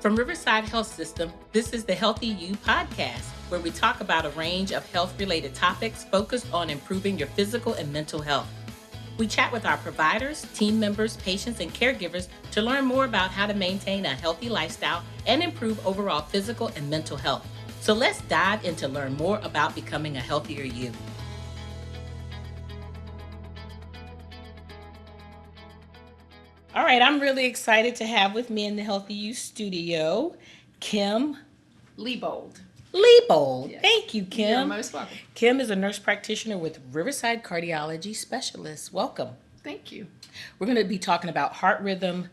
From Riverside Health System, this is the Healthy You podcast, where we talk about a range of health-related topics focused on improving your physical and mental health. We chat with our providers, team members, patients, and caregivers to learn more about how to maintain a healthy lifestyle and improve overall physical and mental health. So let's dive in to learn more about becoming a healthier you. All right, I'm really excited to have with me in the Healthy You studio, Kim Leibold. Yes. Thank you, Kim. You're most welcome. Kim is a nurse practitioner with Riverside Cardiology Specialists. Welcome. Thank you. We're going to be talking about heart rhythm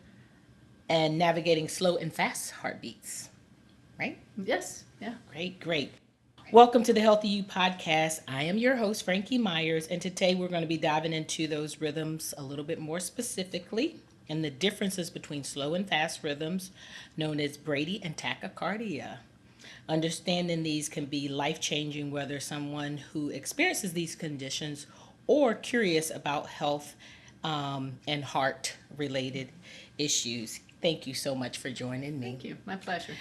and navigating slow and fast heartbeats, right? Yes. Yeah. Great. Welcome to the Healthy You podcast. I am your host, Frankye Myers, and today we're going to be diving into those rhythms a little bit more specifically and the differences between slow and fast rhythms known as Brady and Tachycardia. Understanding these can be life-changing, whether someone who experiences these conditions or curious about health and heart-related issues. Thank you so much for joining me. Thank you. My pleasure.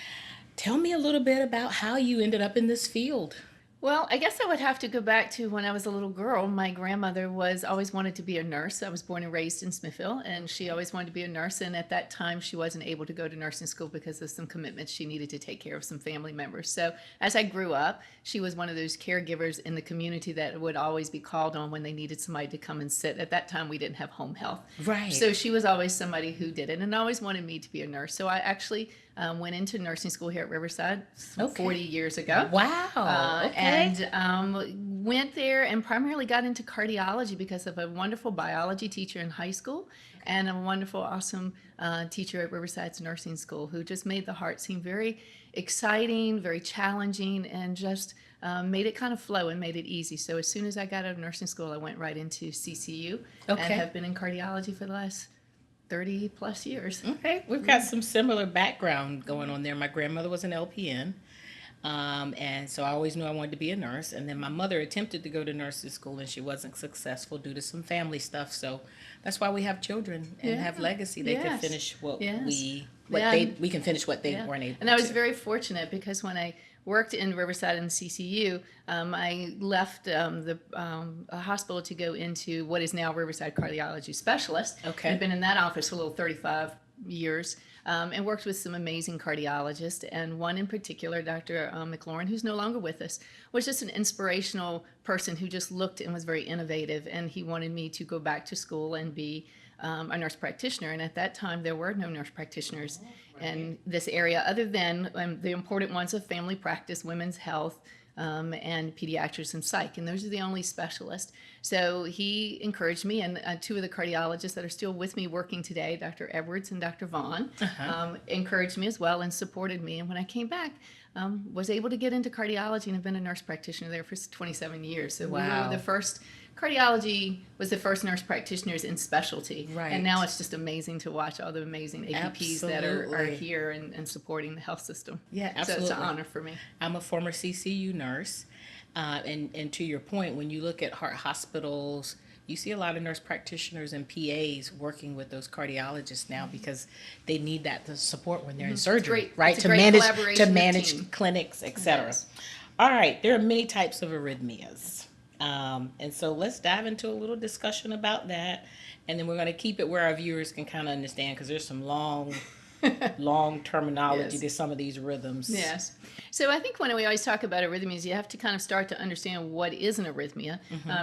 Tell me a little bit about how you ended up in this field. Well, I guess I would have to go back to when I was a little girl. My grandmother always wanted to be a nurse. I was born and raised in Smithville, and she always wanted to be a nurse. And at that time, she wasn't able to go to nursing school because of some commitments. She needed to take care of some family members. So as I grew up, she was one of those caregivers in the community that would always be called on when they needed somebody to come and sit. At that time, we didn't have home health. Right. So she was always somebody who did it and always wanted me to be a nurse. So I actually went into nursing school here at Riverside 40 years ago. Wow. And went there and primarily got into cardiology because of a wonderful biology teacher in high school and a wonderful, awesome teacher at Riverside's nursing school who just made the heart seem very exciting, very challenging, and just made it kind of flow and made it easy. So as soon as I got out of nursing school, I went right into CCU and have been in cardiology for the last 30 plus years. Okay, we've got some similar background going on there. My grandmother was an LPN, and so I always knew I wanted to be a nurse. And then my mother attempted to go to nursing school, and she wasn't successful due to some family stuff. So that's why we have children and have legacy. They can finish what we can finish what they weren't able to. And I was very fortunate because when I worked in Riverside and CCU, I left the hospital to go into what is now Riverside Cardiology Specialists. Okay. I've been in that office for a little 35 years and worked with some amazing cardiologists. And one in particular, Dr. McLaurin, who's no longer with us, was just an inspirational person who just looked and was very innovative. And he wanted me to go back to school and be a nurse practitioner. And at that time, there were no nurse practitioners in this area other than the important ones of family practice, women's health, and pediatrics and psych. And those are the only specialists. So he encouraged me, and two of the cardiologists that are still with me working today, Dr. Edwards and Dr. Vaughn, encouraged me as well and supported me. And when I came back, was able to get into cardiology and have been a nurse practitioner there for 27 years. So we were the first. Cardiology was the first nurse practitioners in specialty. Right. And now it's just amazing to watch all the amazing APPs that are here and supporting the health system. Yeah, absolutely. So it's an honor for me. I'm a former CCU nurse. And to your point, when you look at heart hospitals, you see a lot of nurse practitioners and PAs working with those cardiologists now because they need that to support when they're in surgery, right? To manage clinics, etc. Yes. All right, there are many types of arrhythmias. And so let's dive into a little discussion about that. And then we're going to keep it where our viewers can kind of understand because there's some long terminology to some of these rhythms. Yes. So I think when we always talk about arrhythmias, you have to kind of start to understand what is an arrhythmia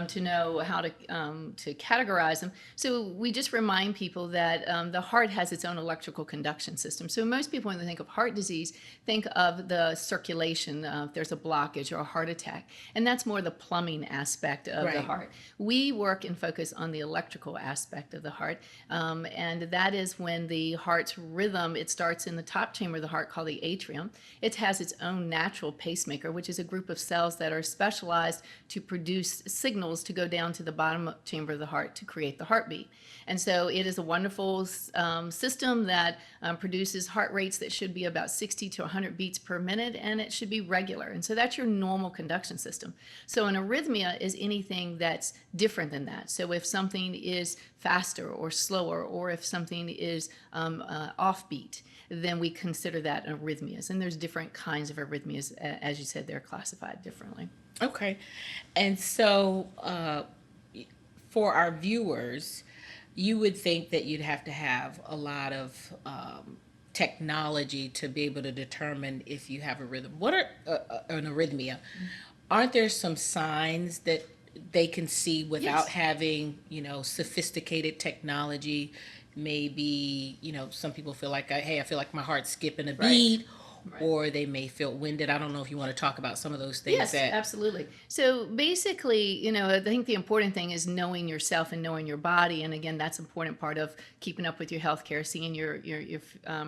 to know how to categorize them. So we just remind people that the heart has its own electrical conduction system. So most people, when they think of heart disease, think of the circulation, if there's a blockage or a heart attack. And that's more the plumbing aspect of the heart. We work and focus on the electrical aspect of the heart. And that is when the heart's rhythm, it starts in the top chamber of the heart called the atrium. It has its own natural pacemaker, which is a group of cells that are specialized to produce signals to go down to the bottom chamber of the heart to create the heartbeat. And so it is a wonderful system that produces heart rates that should be about 60 to 100 beats per minute, and it should be regular. And so that's your normal conduction system. So an arrhythmia is anything that's different than that. So if something is faster or slower, or if something is offbeat, beat, then we consider that arrhythmias. And there's different kinds of arrhythmias. As you said, they're classified differently. Okay. And so for our viewers, you would think that you'd have to have a lot of technology to be able to determine if you have a rhythm. What are an arrhythmia? Aren't there some signs that they can see without Yes. having, sophisticated technology? Maybe, some people feel like, hey, I feel like my heart's skipping a beat, Right. or they may feel winded. I don't know if you want to talk about some of those things. Yes, absolutely. So basically, I think the important thing is knowing yourself and knowing your body. And again, that's an important part of keeping up with your health care, seeing your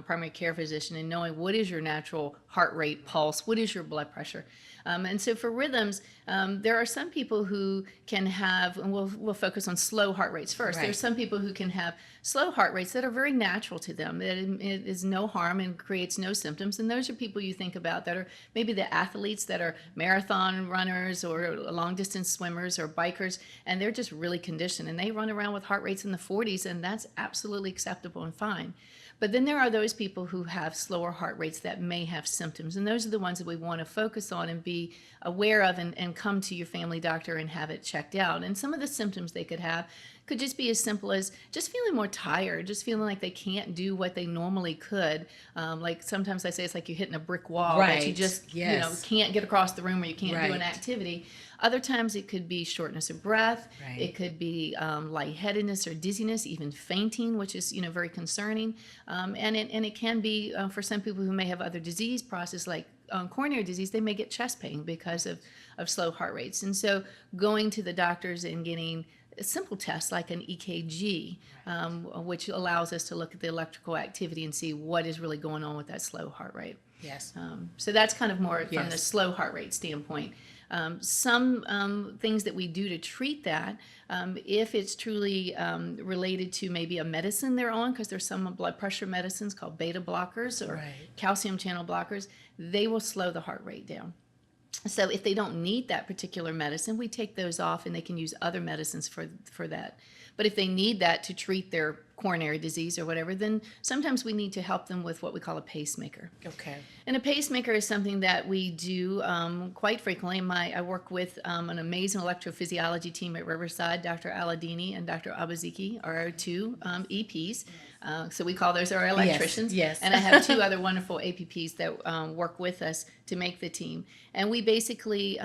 primary care physician and knowing what is your natural heart rate, pulse, what is your blood pressure. And so for rhythms, there are some people who can have, and we'll focus on slow heart rates first. Right. There's some people who can have slow heart rates that are very natural to them. It is no harm and creates no symptoms. And those are people you think about that are maybe the athletes that are marathon runners or long distance swimmers or bikers, and they're just really conditioned and they run around with heart rates in the 40s, and that's absolutely acceptable and fine. But then there are those people who have slower heart rates that may have symptoms, and those are the ones that we want to focus on and be aware of, and come to your family doctor and have it checked out. And some of the symptoms they could have could just be as simple as just feeling more tired, just feeling like they can't do what they normally could. Like sometimes I say it's like you're hitting a brick wall, that you Right. just Yes. can't get across the room, or you can't do an Right. activity. Other times it could be shortness of breath. Right. It could be lightheadedness or dizziness, even fainting, which is very concerning. And it can be for some people who may have other disease process like coronary disease, they may get chest pain because of slow heart rates. And so going to the doctors and getting a simple tests like an EKG, which allows us to look at the electrical activity and see what is really going on with that slow heart rate. Yes. So that's kind of more from the Yes. slow heart rate standpoint. Some things that we do to treat that, if it's truly related to maybe a medicine they're on, because there's some blood pressure medicines called beta blockers or Right. calcium channel blockers, they will slow the heart rate down. So if they don't need that particular medicine, we take those off and they can use other medicines for that. But if they need that to treat their coronary disease or whatever, then sometimes we need to help them with what we call a pacemaker. Okay. And a pacemaker is something that we do quite frequently. I work with an amazing electrophysiology team at Riverside. Dr. Aladini and Dr. Abaziki are our two EPs. So we call those our electricians. Yes. And I have two other wonderful APPs that work with us to make the team. And we basically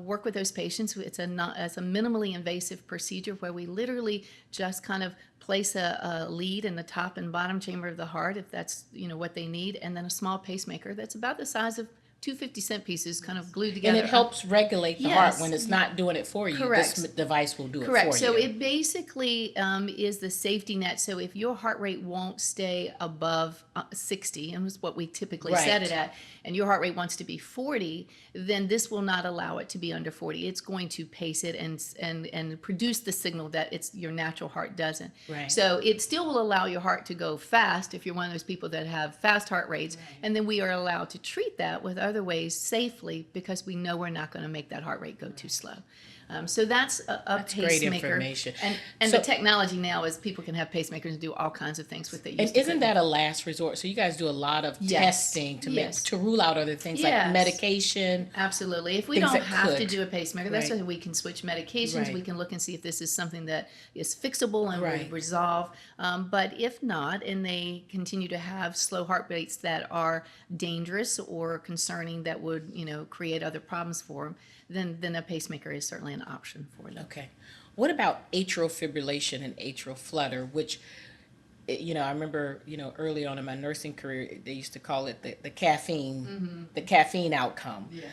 work with those patients. It's a minimally invasive procedure where we literally just kind of place a lead in the top and bottom chamber of the heart, if that's what they need, and then a small pacemaker that's about the size of 250-cent pieces kind of glued together. And it helps regulate the heart Yes. when it's not doing it for you. Correct. This device will do it Correct. for So you. it basically is the safety net. So if your heart rate won't stay above 60, and that's what we typically set Right. it at, and your heart rate wants to be 40, then this will not allow it to be under 40. It's going to pace it and produce the signal that it's your natural heart doesn't. Right. So it still will allow your heart to go fast if you're one of those people that have fast heart rates, and then we are allowed to treat that with other ways safely because we know we're not going to make that heart rate go too slow. So that's a great pacemaker. information. And So- the technology now is people can have pacemakers and do all kinds of things with it. And isn't that a last resort? So you guys do a lot of Yes. testing to Yes. to rule out other things Yes. like medication. Absolutely. If we Things don't that have to could. do a pacemaker, that's Right. why we can switch medications. Right. We can look and see if this is something that is fixable and Right. will resolve. But if not, and they continue to have slow heart rates that are dangerous or concerning that would, create other problems for them, then a pacemaker is certainly an option for them. Okay. What about atrial fibrillation and atrial flutter, which, I remember, early on in my nursing career, they used to call it the caffeine, the caffeine outcome. Yes.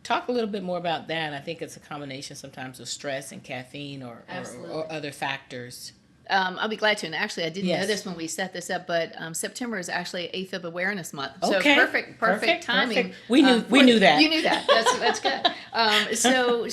Talk a little bit more about that. I think it's a combination sometimes of stress and caffeine or Absolutely. other factors. I'll be glad to. And actually, I didn't know Yes. this when we set this up, but September is actually AFib Awareness Month. So Okay. perfect timing. Perfect. We knew that. You knew that. That's good. So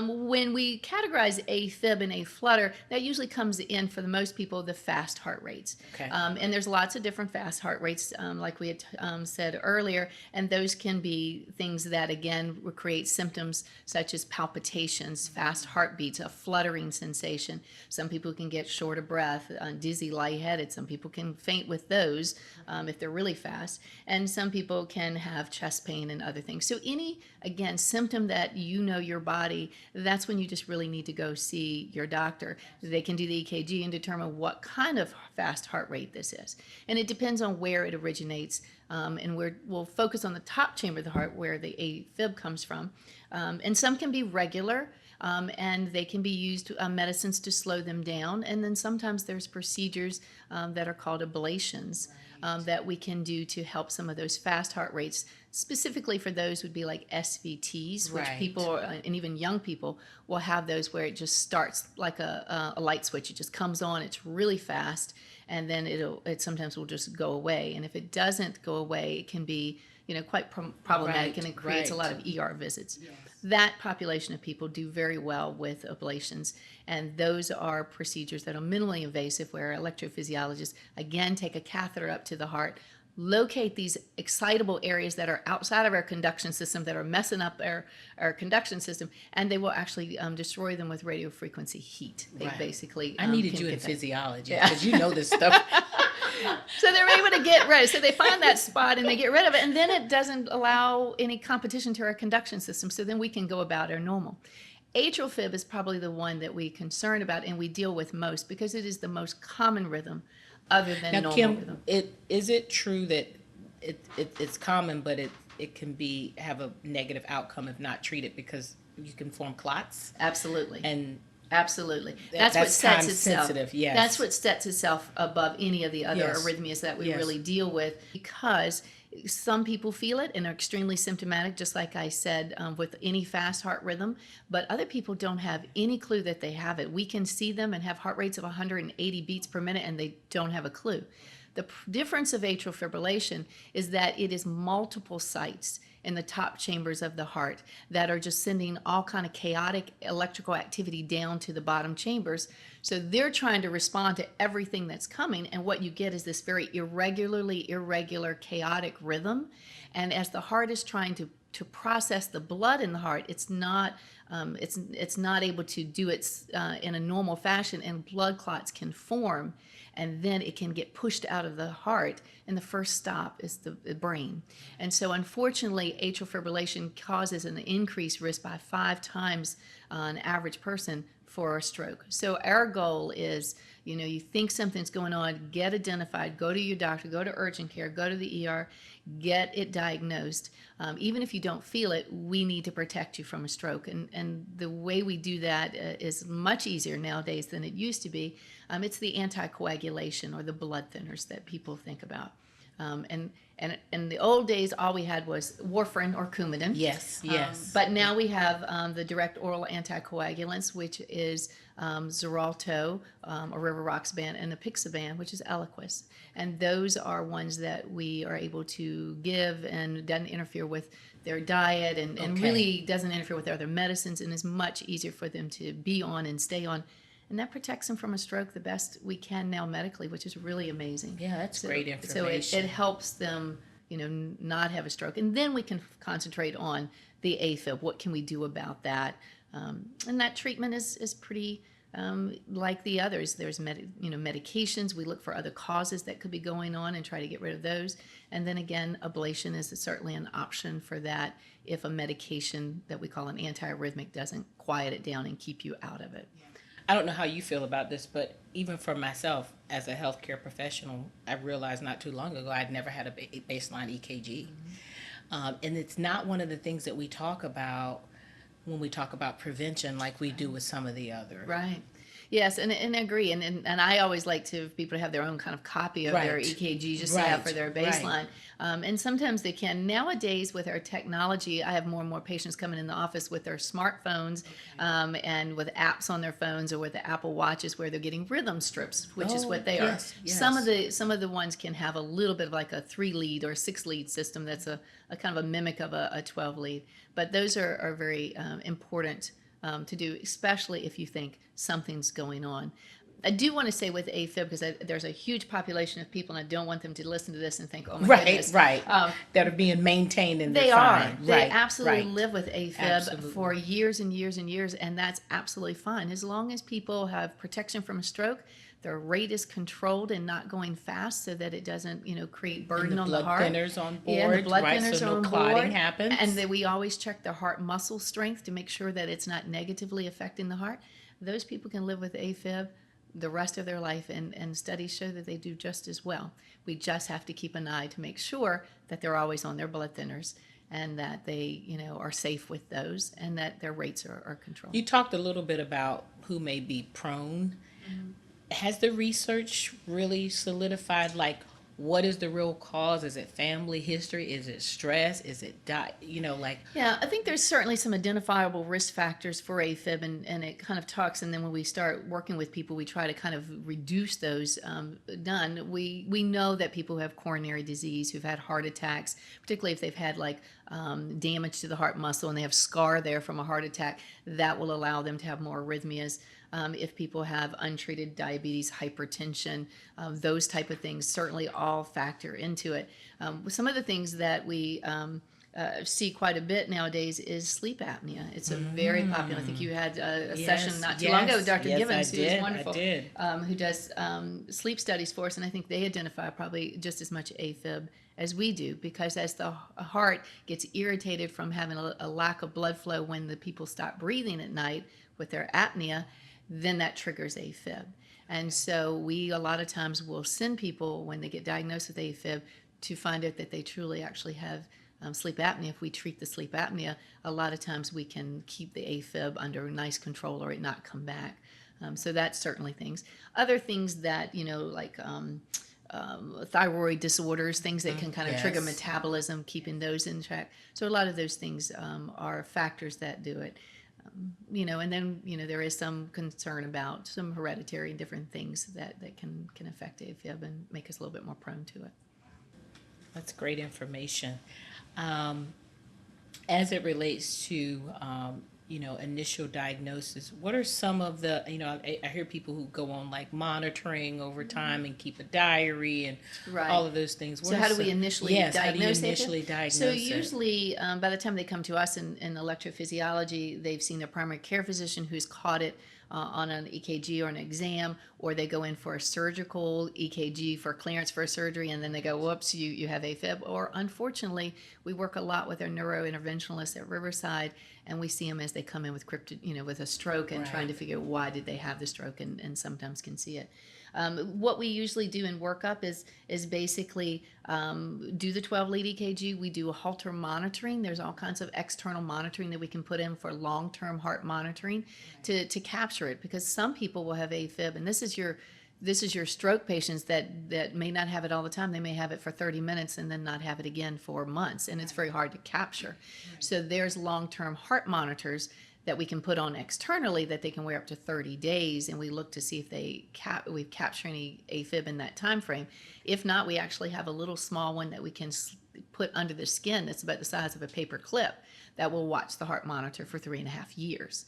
when we categorize AFib and aflutter, that usually comes in for the most people the fast heart rates. Okay. And there's lots of different fast heart rates, like we had said earlier, and those can be things that again will create symptoms such as palpitations, fast heartbeats, a fluttering sensation. Some people can get short of breath, dizzy, lightheaded. Some people can faint with those if they're really fast, and some people can have chest pain and other things. So any, again, symptom that you know your body, that's when you just really need to go see your doctor. They can do the EKG and determine what kind of fast heart rate this is. And it depends on where it originates. And we'll focus on the top chamber of the heart where the AFib comes from. And some can be regular, and they can be used medicines to slow them down. And then sometimes there's procedures that are called ablations that we can do to help some of those fast heart rates. Specifically for those would be like SVTs, which Right. people, and even young people, will have those where it just starts like a light switch. It just comes on, it's really fast, and then it sometimes will just go away. And if it doesn't go away, it can be quite problematic, Right, and it creates a right. lot of ER visits. That population of people do very well with ablations, and those are procedures that are minimally invasive where electrophysiologists again take a catheter up to the heart, locate these excitable areas that are outside of our conduction system that are messing up our conduction system, and they will actually destroy them with radio frequency heat. They Right. basically I needed can you in get that. physiology Yeah. because you know this stuff. So they're able to get rid. So they find that spot and they get rid of it, and then it doesn't allow any competition to our conduction system. So then we can go about our normal. Atrial fib is probably the one that we concern about and we deal with most because it is the most common rhythm, other than Now, normal Kim, rhythm. is it true that it's common, but it can have a negative outcome if not treated because you can form clots Absolutely. and Absolutely. That's That's what sets time itself. sensitive, yes. That's what sets itself above any of the other Yes. arrhythmias that we Yes. really deal with, because some people feel it and are extremely symptomatic, just like I said, with any fast heart rhythm, but other people don't have any clue that they have it. We can see them and have heart rates of 180 beats per minute and they don't have a clue. The difference of atrial fibrillation is that it is multiple sites in the top chambers of the heart that are just sending all kind of chaotic electrical activity down to the bottom chambers. So they're trying to respond to everything that's coming, and what you get is this very irregular, chaotic rhythm. And as the heart is trying to process the blood in the heart, it's not able to do it in a normal fashion, and blood clots can form, and then it can get pushed out of the heart, and the first stop is the brain. And so unfortunately, atrial fibrillation causes an increased risk by 5 times an average person for a stroke. So our goal is, you think something's going on, get identified, go to your doctor, go to urgent care, go to the ER, get it diagnosed. Even if you don't feel it, we need to protect you from a stroke. And the way we do that is much easier nowadays than it used to be. It's the anticoagulation or the blood thinners that people think about. And in the old days, all we had was warfarin or Coumadin. yes. But now we have the direct oral anticoagulants, which is Xarelto or Rivaroxaban, and Apixaban, which is Eliquis. And those are ones that we are able to give and doesn't interfere with their diet and Okay. really doesn't interfere with other medicines, and is much easier for them to be on and stay on. And that protects them from a stroke the best we can now medically, which is really amazing. Yeah, that's great So information. it helps them, not have a stroke. And then we can concentrate on the AFib. What can we do about that? And that treatment is pretty like the others. There's medications. We look for other causes that could be going on and try to get rid of those. And then again, ablation is certainly an option for that if a medication that we call an antiarrhythmic doesn't quiet it down and keep you out of it. I don't know how you feel about this, but even for myself as a healthcare professional, I realized not too long ago I'd never had a baseline EKG. And it's not one of the things that we talk about when we talk about prevention like we do with some of the others. Right. Yes, and I agree. And I always like people to have their own kind of copy of their Right. EKG just to have Right. for their Right. baseline. And sometimes they can. Nowadays, with our technology, I have more and more patients coming in the office with their smartphones and with apps on their phones or with the Apple Watches where they're getting rhythm strips, which is what they yes, are. yes. Some of the ones can have a little bit of like a 3-lead or 6-lead system that's a kind of a mimic of a 12-lead. But those are very important to do, especially if you think something's going on. I do want to say with AFib, because there's a huge population of people, and I don't want them to listen to this and think, oh my goodness. Right. That are being maintained and They defined. are. They Right, absolutely right. live with AFib Absolutely. for years and years and years, and that's absolutely fine. As long as people have protection from a stroke, their rate is controlled and not going fast so that it doesn't, create burden And the on the blood heart. thinners on board, Yeah, and the blood right? thinners So are no on clotting board. happens. And then we always check their heart muscle strength to make sure that it's not negatively affecting the heart. Those people can live with AFib the rest of their life, and studies show that they do just as well. We just have to keep an eye to make sure that they're always on their blood thinners and that they, are safe with those and that their rates are controlled. You talked a little bit about who may be prone. Has the research really solidified, like, what is the real cause? Is it family history? Is it stress? Is it Yeah, I think there's certainly some identifiable risk factors for AFib, and it kind of talks. And then when we start working with people, we try to kind of reduce those. We know that people who have coronary disease, who've had heart attacks, particularly if they've had damage to the heart muscle and they have scar there from a heart attack, that will allow them to have more arrhythmias. If people have untreated diabetes, hypertension, those type of things certainly all factor into it. Some of the things that we see quite a bit nowadays is sleep apnea. It's a very popular. I think you had a session not too long ago with Dr. Gibbons, who is wonderful, who does sleep studies for us, and I think they identify probably just as much AFib as we do, because as the heart gets irritated from having a lack of blood flow when the people stop breathing at night with their apnea, then that triggers AFib. And so we a lot of times will send people when they get diagnosed with AFib to find out that they truly actually have sleep apnea. If we treat the sleep apnea, a lot of times we can keep the AFib under nice control or it not come back. So that's certainly things. Other things that, thyroid disorders, things that can kind of trigger metabolism, keeping those in check. So a lot of those things are factors that do it. And then, there is some concern about some hereditary and different things that can affect AFib and make us a little bit more prone to it. That's great information. As it relates to, initial diagnosis, what are some of the, I hear people who go on monitoring over time and keep a diary and all of those things. So how do we initially diagnose how do you initially diagnose So it? usually by the time they come to us in electrophysiology, they've seen their primary care physician who's caught it on an EKG or an exam, or they go in for a surgical EKG for clearance for a surgery, and then they go, whoops, you have AFib. Or unfortunately, we work a lot with our neurointerventionalists at Riverside, and we see them as they come in with with a stroke and trying to figure out why did they have the stroke, and sometimes can see it. What we usually do in workup is basically do the 12-lead EKG. We do a Holter monitoring. There's all kinds of external monitoring that we can put in for long-term heart monitoring to capture it, because some people will have AFib, and this is your stroke patients that may not have it all the time. They may have it for 30 minutes and then not have it again for months, and it's very hard to capture. So there's long-term heart monitors that we can put on externally that they can wear up to 30 days, and we look to see if we've captured any AFib in that time frame. If not, we actually have a little small one that we can put under the skin that's about the size of a paper clip that will watch the heart monitor for 3.5 years.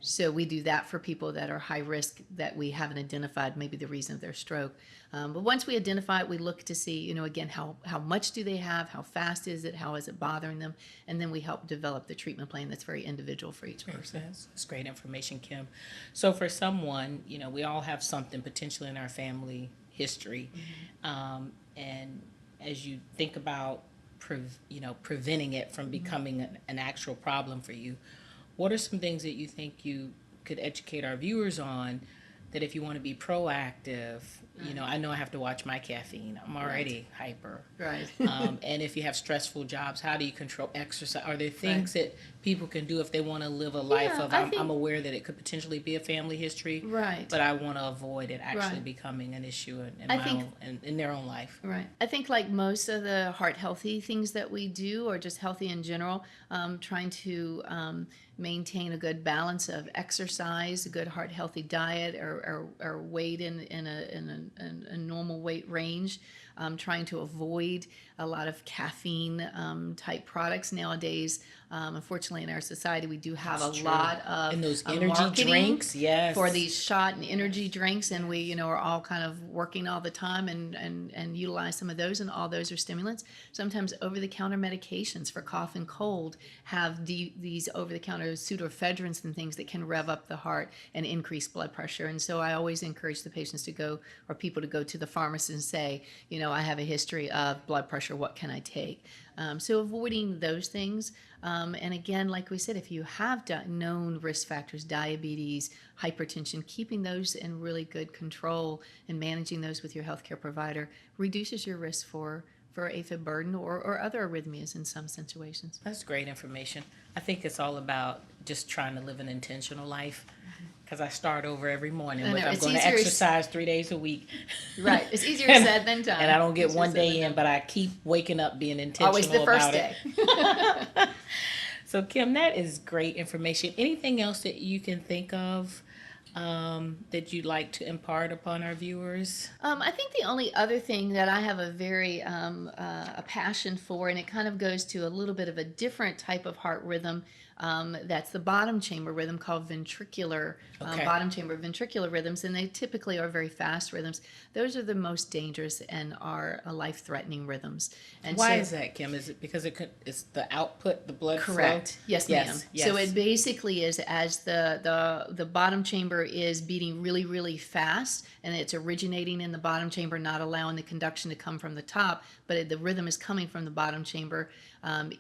So we do that for people that are high risk that we haven't identified maybe the reason of their stroke. But once we identify it, we look to see, again, how much do they have, how fast is it, how is it bothering them, and then we help develop the treatment plan that's very individual for each person. That's great information, Kim. So for someone, we all have something potentially in our family history, and as you think about preventing it from becoming an actual problem for you, what are some things that you think you could educate our viewers on, that if you want to be proactive, I know I have to watch my caffeine. I'm already hyper. Right. And if you have stressful jobs, how do you control exercise? Are there things that people can do if they want to live a life of, I'm aware that it could potentially be a family history, but I want to avoid it actually becoming an issue in their own life? Right. I think like most of the heart healthy things that we do, or just healthy in general, trying to maintain a good balance of exercise, a good heart healthy diet, or weight in a normal weight range, trying to avoid a lot of caffeine type products nowadays. Unfortunately, in our society, we do have That's a true. lot of And those energy marketing drinks, yes. for these shot and energy drinks, and we, are all kind of working all the time and utilize some of those, and all those are stimulants. Sometimes over-the-counter medications for cough and cold have these over-the-counter pseudoephedrines and things that can rev up the heart and increase blood pressure. And so I always encourage the patients to go, or people to go to the pharmacist and say, I have a history of blood pressure, what can I take? So avoiding those things. And again, like we said, if you have known risk factors, diabetes, hypertension, keeping those in really good control and managing those with your healthcare provider reduces your risk for AFib burden or other arrhythmias in some situations. That's great information. I think it's all about just trying to live an intentional life, because I start over every morning with I'm going to exercise 3 days a week. Right. It's easier said than done. And I don't get one day in, but I keep waking up being intentional always the first about day. it. So Kim, that is great information. Anything else that you can think of that you'd like to impart upon our viewers? I think the only other thing that I have a very a passion for, and it kind of goes to a little bit of a different type of heart rhythm, that's the bottom chamber rhythm, called ventricular, bottom chamber ventricular rhythms, and they typically are very fast rhythms. Those are the most dangerous and are life-threatening rhythms. And why is that, Kim? Is it because it's the output, the blood correct. flow? Yes, ma'am. Yes. So it basically is, as the bottom chamber is beating really, really fast, and it's originating in the bottom chamber, not allowing the conduction to come from the top, but the rhythm is coming from the bottom chamber.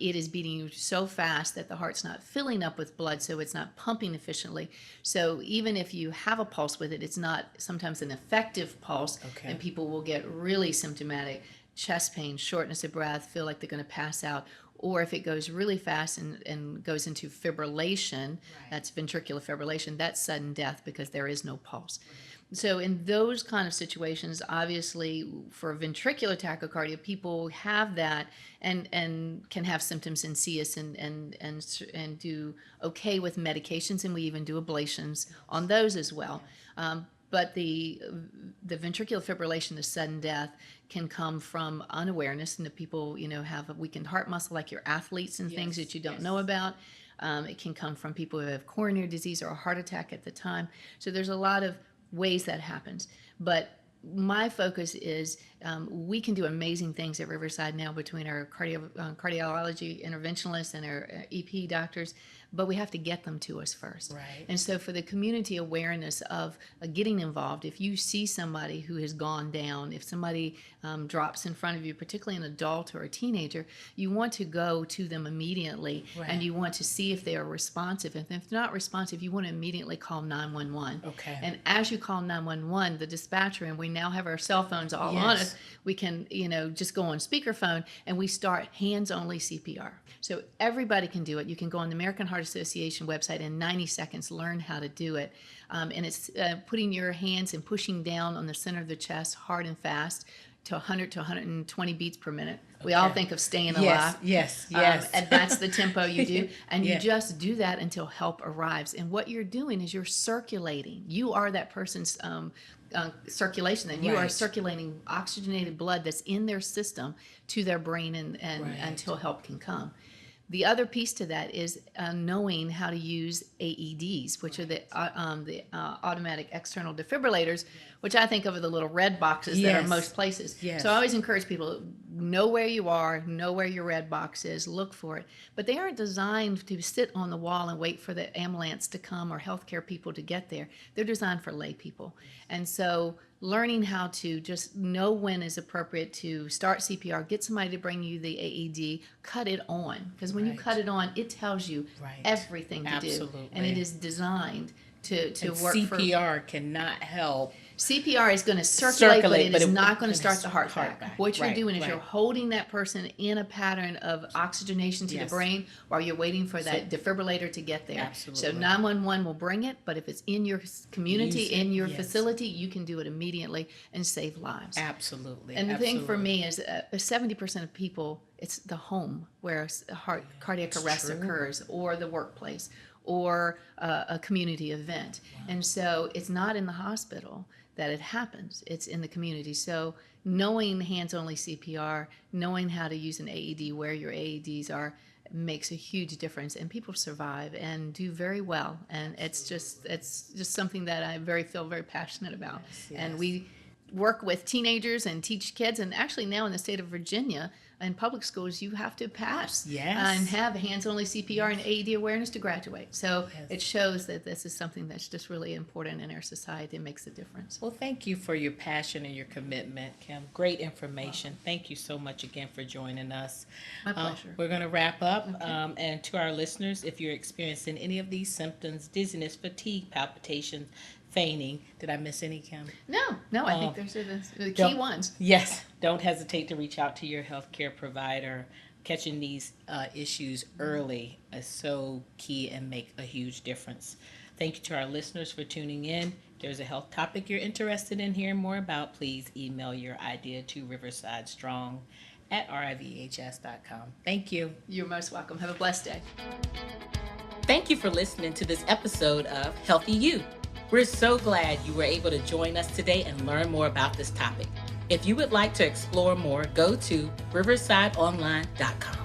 It is beating so fast that the heart's not filling up with blood, so it's not pumping efficiently. So even if you have a pulse with it, it's not sometimes an effective pulse, and people will get really symptomatic chest pain, shortness of breath, feel like they're going to pass out. Or if it goes really fast and goes into fibrillation, that's ventricular fibrillation, that's sudden death because there is no pulse. So in those kind of situations, obviously for ventricular tachycardia, people have that and can have symptoms and see us and do okay with medications, and we even do ablations on those as well. But the ventricular fibrillation, the sudden death, can come from unawareness, and the people have a weakened heart muscle, like your athletes and things that you don't know about. It can come from people who have coronary disease or a heart attack at the time. So there's a lot of ways that happens. But my focus is we can do amazing things at Riverside now between our cardiology interventionalists and our EP doctors, but we have to get them to us first. Right. And so for the community awareness of getting involved, if you see somebody who has gone down, if somebody drops in front of you, particularly an adult or a teenager, you want to go to them immediately, and you want to see if they are responsive. And if they're not responsive, you want to immediately call 911. Okay. And as you call 911, the dispatcher, and we now have our cell phones all on us, we can, just go on speakerphone, and we start hands-only CPR. So everybody can do it. You can go on the American Heart Association website in 90 seconds, learn how to do it. And it's putting your hands and pushing down on the center of the chest hard and fast to 100 to 120 beats per minute. We all think of staying alive. Yes. And that's the tempo you do. And you just do that until help arrives. And what you're doing is you're circulating. You are that person's circulation. And you are circulating oxygenated blood that's in their system to their brain and until help can come. The other piece to that is knowing how to use AEDs, which are the automatic external defibrillators, which I think of are the little red boxes that are most places. So I always encourage people, know where you are, know where your red box is, look for it. But they aren't designed to sit on the wall and wait for the ambulance to come or healthcare people to get there. They're designed for lay people. And so learning how to just know when is appropriate to start CPR, get somebody to bring you the AED, cut it on. Because when you cut it on, it tells you everything to do. And it is designed to work. CPR cannot help. CPR is going to circulate, but it is not going to start the heart back. What you're doing is you're holding that person in a pattern of oxygenation to the brain while you're waiting for that defibrillator to get there. So 911 will bring it, but if it's in your community, in your facility, you can do it immediately and save lives. Absolutely. And the thing for me is 70% of people, it's the home where cardiac arrest occurs, or the workplace, or a community event. And so it's not in the hospital. that it happens. It's in the community. So knowing hands-only CPR, knowing how to use an AED, where your AEDs are, makes a huge difference, and people survive and do very well. And it's just something that I feel very passionate about. Yes. And we work with teenagers and teach kids, and actually now in the state of Virginia, in public schools, you have to pass and have hands-only CPR and AED awareness to graduate. So it shows that this is something that's just really important in our society and makes a difference. Well, thank you for your passion and your commitment, Kim. Great information. Thank you so much again for joining us. My pleasure. We're going to wrap up. And to our listeners, if you're experiencing any of these symptoms, dizziness, fatigue, palpitations, fainting. Did I miss any, Kim? No, I think those are the key ones. Yes. Don't hesitate to reach out to your healthcare provider. Catching these issues early is so key and make a huge difference. Thank you to our listeners for tuning in. If there's a health topic you're interested in hearing more about, please email your idea to riversidestrong@rivhs.com. Thank you. You're most welcome. Have a blessed day. Thank you for listening to this episode of Healthy You. We're so glad you were able to join us today and learn more about this topic. If you would like to explore more, go to riversideonline.com.